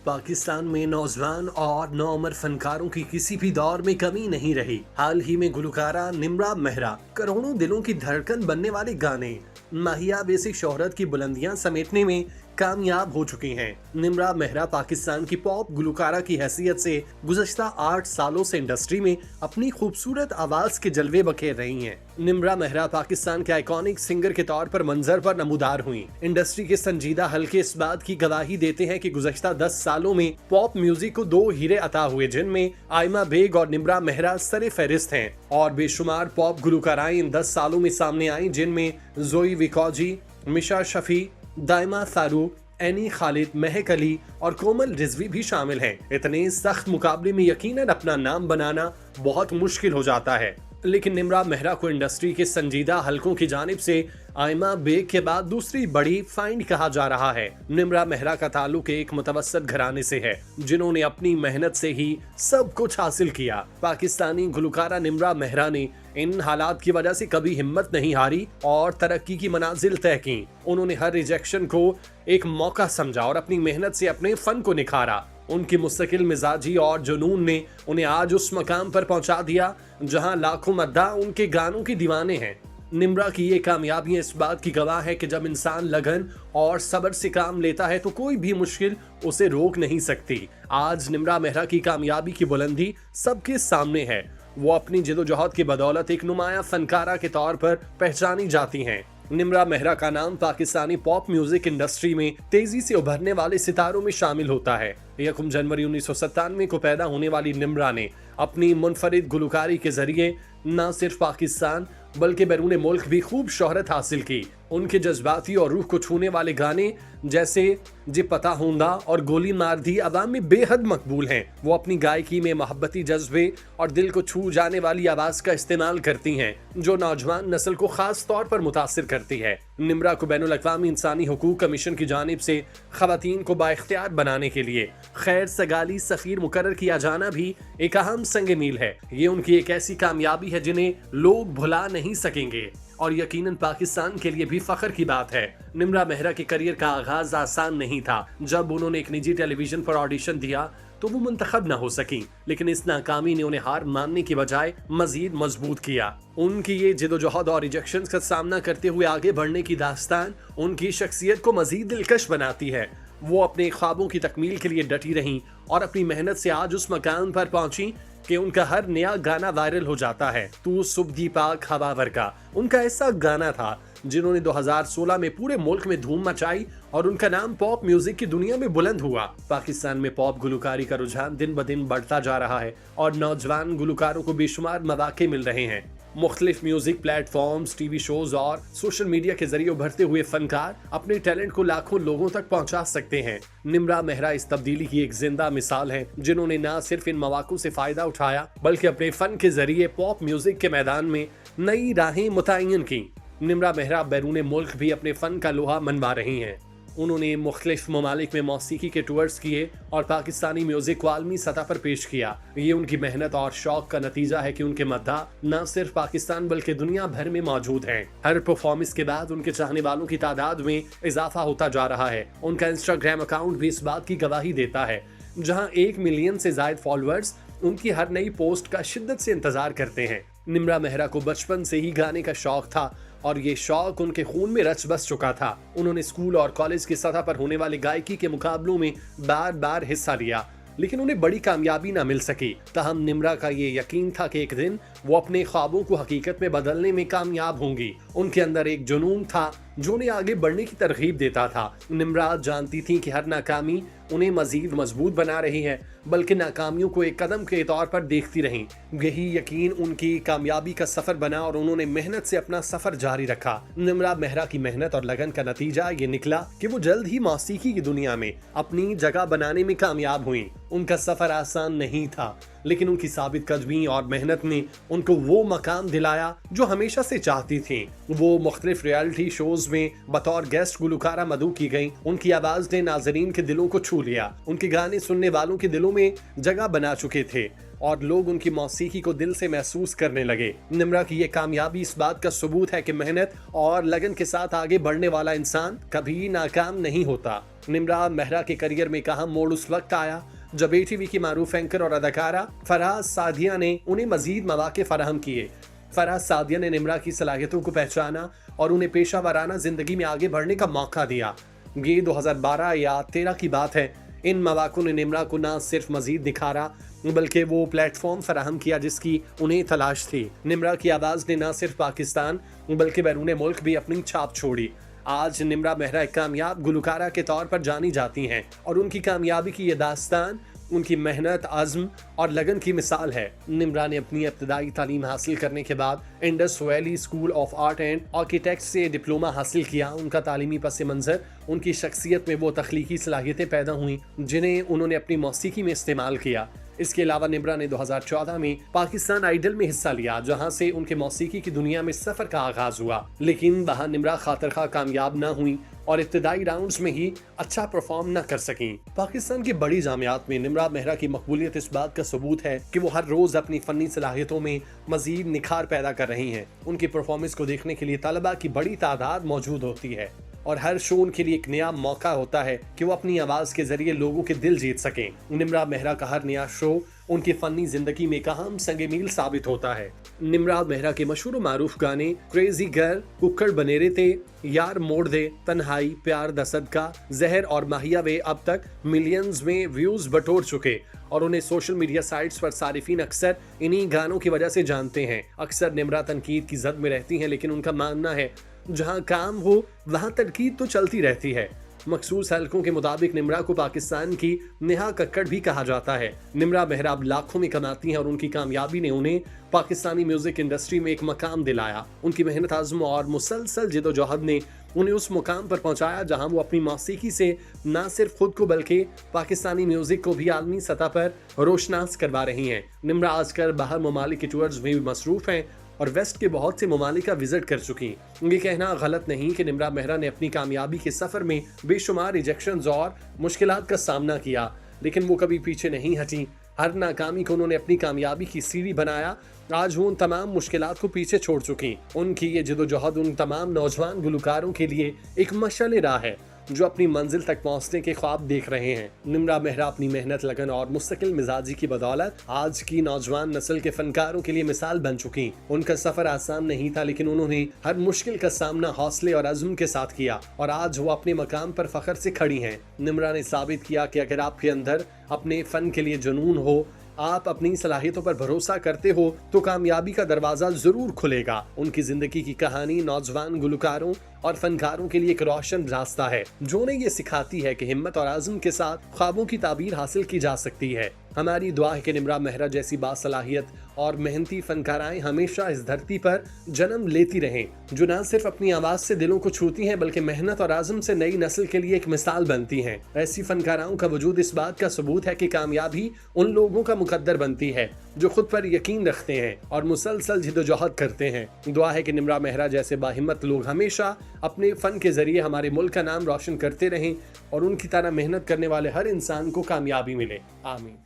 पाकिस्तान में नौजवान और नौउम्र फनकारों की किसी भी दौर में कमी नहीं रही। हाल ही में गुलकारा निम्रा मेहरा करोड़ों दिलों की धड़कन बनने वाले गाने माहिया बेसिक शोहरत की बुलंदियां समेटने में कामयाब हो चुकी हैं। निम्रा मेहरा पाकिस्तान की पॉप गुलकारा की हैसियत से गुज़श्ता 8 सालों से इंडस्ट्री में अपनी खूबसूरत आवाज के जलवे बखेर रही हैं। निम्रा मेहरा पाकिस्तान के आइकॉनिक सिंगर के तौर पर मंजर पर नमूदार हुई। इंडस्ट्री के संजीदा हल्के इस बात की गवाही देते हैं कि गुज़श्ता 10 सालों में पॉप म्यूजिक को 2 हीरे अता हुए, जिनमें आयमा बेग और निम्रा मेहरा सरे फहरिस्त हैं। और बेशुमार पॉप गुलकाराएं इन 10 सालों में सामने आई, जिनमें जोई विकौजी, मिशा शफी, दाइमा फारूक, एनी खालिद, महक अली और कोमल रिजवी भी शामिल हैं। इतने सख्त मुकाबले में यकीनन अपना नाम बनाना बहुत मुश्किल हो जाता है, लेकिन निम्रा मेहरा को इंडस्ट्री के संजीदा हलकों की जानिब से आयमा बेग के बाद दूसरी बड़ी फाइंड कहा जा रहा है। निम्रा मेहरा का ताल्लुक एक मुतवस्सित घराने से है, जिन्होंने अपनी मेहनत से ही सब कुछ हासिल किया। पाकिस्तानी गुलकारा निम्रा मेहरा ने इन हालात की वजह से कभी हिम्मत नहीं हारी और तरक्की की मनाजिल तय की। उन्होंने हर रिजेक्शन को एक मौका समझा और अपनी मेहनत से अपने फन को निखारा। उनकी मुस्तकिल मिजाजी और जुनून ने उन्हें आज उस मकाम पर पहुंचा दिया जहां लाखों मद्दा उनके गानों के दीवाने हैं। निम्रा की ये कामयाबियां इस बात की गवाह है कि जब इंसान लगन और सब्र से काम लेता है तो कोई भी मुश्किल उसे रोक नहीं सकती। आज निम्रा मेहरा की कामयाबी की बुलंदी सबके सामने है। वो अपनी जिदोजहद की बदौलत एक नुमाया फनकारा के तौर पर पहचानी जाती हैं। निम्रा मेहरा का नाम पाकिस्तानी पॉप म्यूजिक इंडस्ट्री में तेजी से उभरने वाले सितारों में शामिल होता है। 1 जनवरी 1997 को पैदा होने वाली निम्रा ने अपनी मुनफरिद गुलकारी के जरिए न सिर्फ पाकिस्तान बल्कि बैरून मुल्क भी खूब शोहरत हासिल की। उनके जज्बाती और रूह को छूने वाले गाने जैसे जे पता होंदा और गोली मार दी अवाम में बेहद मकबूल हैं। वो अपनी गायकी में मोहब्बती जज्बे और दिल को छू जाने वाली आवाज का इस्तेमाल करती हैं, जो नौजवान नस्ल को खास तौर पर मुतासिर करती है। निम्रा को बैनुल अक़वामी इंसानी हुकूक कमीशन की जानिब से खवातीन को बाइख्तियार बनाने के लिए खैर सगाली सफीर मुकर्रर किया जाना भी एक अहम संग मील है। ये उनकी एक ऐसी कामयाबी है जिन्हें लोग भुला नहीं सकेंगे और यकीनन पाकिस्तान के लिए भी फख्र की बात है। निम्रा मेहरा के करियर का आगाज आसान नहीं था। जब उन्होंने एक निजी टेलीविजन पर ऑडिशन दिया तो वो मुंतखब न हो सकी, लेकिन इस नाकामी ने उन्हें हार मानने की बजाय मजीद मजबूत किया। उनकी ये जिदोजहद और रिजेक्शंस का सामना करते हुए आगे बढ़ने की दास्तान उनकी शख्सियत को मजीद दिलकश बनाती है। वो अपने ख्वाबों की तकमील के लिए डटी रहीं और अपनी मेहनत से आज उस मकाम पर पहुंची कि उनका हर नया गाना वायरल हो जाता है। तू सुबह पाक हवावर का उनका ऐसा गाना था जिन्होंने 2016 में पूरे मुल्क में धूम मचाई और उनका नाम पॉप म्यूजिक की दुनिया में बुलंद हुआ। पाकिस्तान में पॉप गुलकारी का रुझान दिन ब दिन बढ़ता जा रहा है और नौजवान गुलकारों को बेशुमार मौके मिल रहे हैं। मुख्तलिफ म्यूजिक प्लेटफॉर्म्स, टीवी शोज और सोशल मीडिया के जरिए उभरते हुए फनकार अपने टैलेंट को लाखों लोगों तक पहुंचा सकते हैं। निम्रा मेहरा इस तब्दीली की एक जिंदा मिसाल है, जिन्होंने न सिर्फ इन मौकों से फायदा उठाया बल्कि अपने फन के जरिए पॉप म्यूजिक के मैदान में नई राहें मुतय्यन की। निम्रा मेहरा बैरून मुल्क भी अपने फन का लोहा मनवा रही हैं। उन्होंने मुख्तलिफ ममालिक में मौसीकी के टूर्स किए और पाकिस्तानी म्यूजिक को आलमी सतह पर पेश किया। ये उनकी मेहनत और शौक का नतीजा है कि उनके मद्दा न सिर्फ पाकिस्तान बल्कि दुनिया भर में मौजूद हैं। हर परफॉर्मेंस के बाद उनके चाहने वालों की तादाद में इजाफा होता जा रहा है। उनका इंस्टाग्राम अकाउंट भी इस बात की गवाही देता है, जहाँ 1 मिलियन से ज्यादा फॉलोअर्स उनकी हर नई पोस्ट का शिद्दत से इंतजार करते हैं। निम्रा मेहरा को बचपन से ही गाने का शौक था और ये शौक उनके खून में रच बस चुका था। उन्होंने स्कूल और कॉलेज की सतह पर होने वाले गायकी के मुकाबलों में बार बार हिस्सा लिया, लेकिन उन्हें बड़ी कामयाबी न मिल सकी। तहम निम्रा का ये यकीन था कि एक दिन वो अपने ख्वाबों को हकीकत में बदलने में कामयाब होंगी। उनके अंदर एक जुनून था जो उन्हें आगे बढ़ने की तरगीब देता था। निम्रा जानती थी कि हर नाकामी उन्हें मजीद मजबूत बना रही है, बल्कि नाकामियों को एक कदम के तौर पर देखती रहीं। यही यकीन उनकी कामयाबी का सफर बना और उन्होंने मेहनत से अपना सफर जारी रखा। निम्रा मेहरा की मेहनत और लगन का नतीजा ये निकला कि वो जल्द ही मौसीकी की दुनिया में अपनी जगह बनाने में कामयाब हुई। उनका सफर आसान नहीं था, लेकिन उनकी साबित कदमी और मेहनत ने उनको वो मकाम दिलाया जो हमेशा से चाहती थी। वो मुख्तलिफ रियलिटी शोज में बतौर गेस्ट गुलकारा मदऊ की गई। उनकी आवाज ने नाजरीन के दिलों को छू लिया। उनके गाने सुनने वालों के दिलों में जगह बना चुके थे और लोग उनकी मौसीकी को दिल से महसूस करने लगे। निम्रा की ये कामयाबी इस बात का सबूत है कि मेहनत और लगन के साथ आगे बढ़ने वाला इंसान कभी नाकाम नहीं होता। निम्रा मेहरा के करियर में एक अहम मोड़ उस वक्त आया जब ATV की मारूफ एंकर और अदाकारा फराज सादिया ने उन्हें मजीद मौके फराहम किए। फराज सादिया ने निम्रा की सलाहियतों को पहचाना और उन्हें पेशा वाराना जिंदगी में आगे बढ़ने का मौका दिया। ये 2012 या 13 की बात है। इन मौकों ने निम्रा को न सिर्फ मजीद निखारा बल्कि वो प्लेटफॉर्म फराहम किया जिसकी उन्हें तलाश थी। निम्रा की आवाज ने न सिर्फ पाकिस्तान बल्कि बैरून मुल्क भी अपनी छाप छोड़ी। आज निम्रा मेहरा एक कामयाब गुलकारा के तौर पर जानी जाती हैं और उनकी कामयाबी की ये दास्तान उनकी मेहनत, आज़म और लगन की मिसाल है। निम्रा ने अपनी इब्तदाई तालीम हासिल करने के बाद Indus valley school of art and architect से डिप्लोमा हासिल किया। उनका तालीमी पस मंज़र, उनकी शख्सियत में वो तख्लीकी सलाहियतें पैदा हुई जिन्हें उन्होंने अपनी मौसीकी में इस्तेमाल किया। इसके अलावा निम्रा ने 2014 में पाकिस्तान आइडल में हिस्सा लिया जहां से उनके मौसीकी की दुनिया में सफर का आगाज हुआ। लेकिन वहां निम्रा खातिरखा कामयाब न हुई और इब्तदाई राउंड्स में ही अच्छा परफॉर्म न कर सकी। पाकिस्तान की बड़ी जामियात में निम्रा मेहरा की मकबूलियत इस बात का सबूत है कि वो हर रोज अपनी फनी सलाहियतों में मजीद निखार पैदा कर रही हैं। उनकी परफॉर्मेंस को देखने के लिए तलबा की बड़ी तादाद मौजूद होती है और हर शो उनके लिए एक नया मौका होता है कि वो अपनी आवाज के जरिए लोगों के दिल जीत सकें। निम्रा मेहरा का हर नया शो उनकी फनी जिंदगी में एक अहम संगे मील साबित होता है। निम्रा मेहरा के मशहूर मारूफ गाने क्रेजी गर्ल, कुक्कड़ बनेरे थे, यार मोड़ दे, तन्हाई, प्यार दा सदका, जहर और माहिया वे अब तक मिलियंस में व्यूज बटोर चुके और उन्हें सोशल मीडिया साइट्स पर सारिफीन अक्सर इन्हीं गानों की वजह से जानते हैं। अक्सर निम्रा तनकीद की जद में रहती हैं लेकिन उनका मानना है जहां काम हो वहां तनकीद तो चलती रहती है। मखसूस हलकों के मुताबिक निम्रा को पाकिस्तान की नेहा कक्कड़ भी कहा जाता है। निम्रा मेहरा अब लाखों में कमाती हैं और उनकी कामयाबी ने उन्हें पाकिस्तानी म्यूजिक इंडस्ट्री में एक मकाम दिलाया। उनकी मेहनत, आज़म और मुसलसल जिदोजहद ने उन्हें उस मुकाम पर पहुंचाया जहां वो अपनी मौसीकी से न सिर्फ खुद को बल्कि पाकिस्तानी म्यूजिक को भी आलमी सतह पर रोशनास करवा रही हैं। निम्रा आजकल बाहर ममालिक के टूर्स में भी मसरूफ हैं और वेस्ट के बहुत से ममालिक का विजिट कर चुकी। ये कहना गलत नहीं कि निम्रा मेहरा ने अपनी कामयाबी के सफर में बेशुमार रिजेक्शंस और मुश्किलात का सामना किया, लेकिन वो कभी पीछे नहीं हटी। हर नाकामी को उन्होंने अपनी कामयाबी की सीढ़ी बनाया। आज वो उन तमाम मुश्किलात को पीछे छोड़ चुकी। उनकी ये जिदोजहद उन तमाम नौजवान गुलकारों के लिए एक मशाल राह है जो अपनी मंजिल तक पहुंचने के ख्वाब देख रहे हैं। निम्रा मेहरा अपनी मेहनत, लगन और मुस्तकिल मिजाजी की बदौलत आज की नौजवान नस्ल के फनकारों के लिए मिसाल बन चुकी। उनका सफर आसान नहीं था लेकिन उन्होंने हर मुश्किल का सामना हौसले और अज़्म के साथ किया और आज वो अपने मकाम पर फख्र से खड़ी हैं। निम्रा ने साबित किया कि अगर आपके अंदर अपने फन के लिए जुनून हो, आप अपनी सलाहियतों पर भरोसा करते हो तो कामयाबी का दरवाजा जरूर खुलेगा। उनकी जिंदगी की कहानी नौजवान गुलकारों और फनकारों के लिए एक रोशन रास्ता है जो उन्हें ये सिखाती है कि हिम्मत और आज़म के साथ ख्वाबों की ताबीर हासिल की जा सकती है। हमारी दुआ है कि निम्रा मेहरा जैसी बासलाहियत और मेहनती फनकाराएं हमेशा इस धरती पर जन्म लेती रहें जो न सिर्फ अपनी आवाज से दिलों को छूती हैं बल्कि मेहनत और आज़म से नई नस्ल के लिए एक मिसाल बनती हैं। ऐसी फनकाराओं का वजूद इस बात का सबूत है कि कामयाबी उन लोगों का मुकद्दर बनती है जो खुद पर यकीन रखते हैं और मुसलसल जिदोजहद करते हैं। दुआ है कि निम्रा मेहरा जैसे बाहिम्मत लोग हमेशा अपने फन के जरिए हमारे मुल्क का नाम रोशन करते रहें और उनकी तरह मेहनत करने वाले हर इंसान को कामयाबी मिले। आमीन।